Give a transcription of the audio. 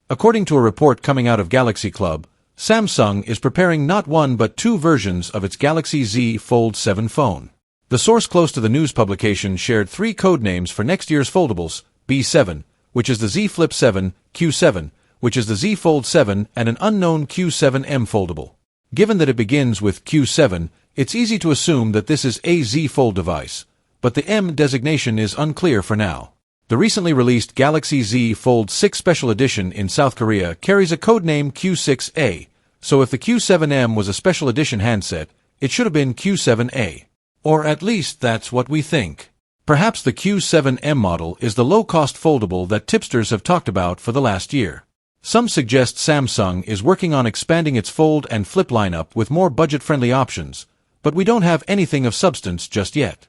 According to a report coming out of Galaxy Club, Samsung is preparing not one but two versions of its Galaxy Z Fold7 phone. The source close to the news publication shared three code names for next year's foldables: B7, which is the Z Flip 7, Q7, which is the Z Fold 7, and an unknown Q7M foldable. Given that it begins with Q7, it's easy to assume that this is a Z Fold device, but the M designation is unclear for now. The recently released Galaxy Z Fold 6 Special Edition in South Korea carries a codename Q6A, so if the Q7M was a special edition handset, it should have been Q7A. Or at least that's what we think. Perhaps the Q7M model is the low-cost foldable that tipsters have talked about for the last year. Some suggest Samsung is working on expanding its Fold and Flip lineup with more budget-friendly options, but we don't have anything of substance just yet.